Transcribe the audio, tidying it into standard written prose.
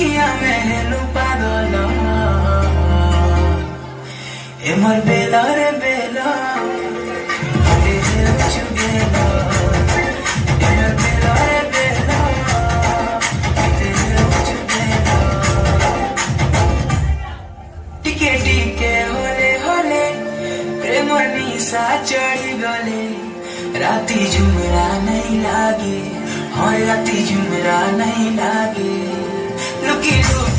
अखिया में हेलू पागल ए मोर बेला रे बेला ए हेलू चुगेला ए मोर बेला रे बेला ए हेलू चुगेला टिके टिके होले होले प्रेम निशा चढ़ी गले राती झुमरा नहीं लागे हाँ राती झुमरा नहीं लागे लुकी लुकी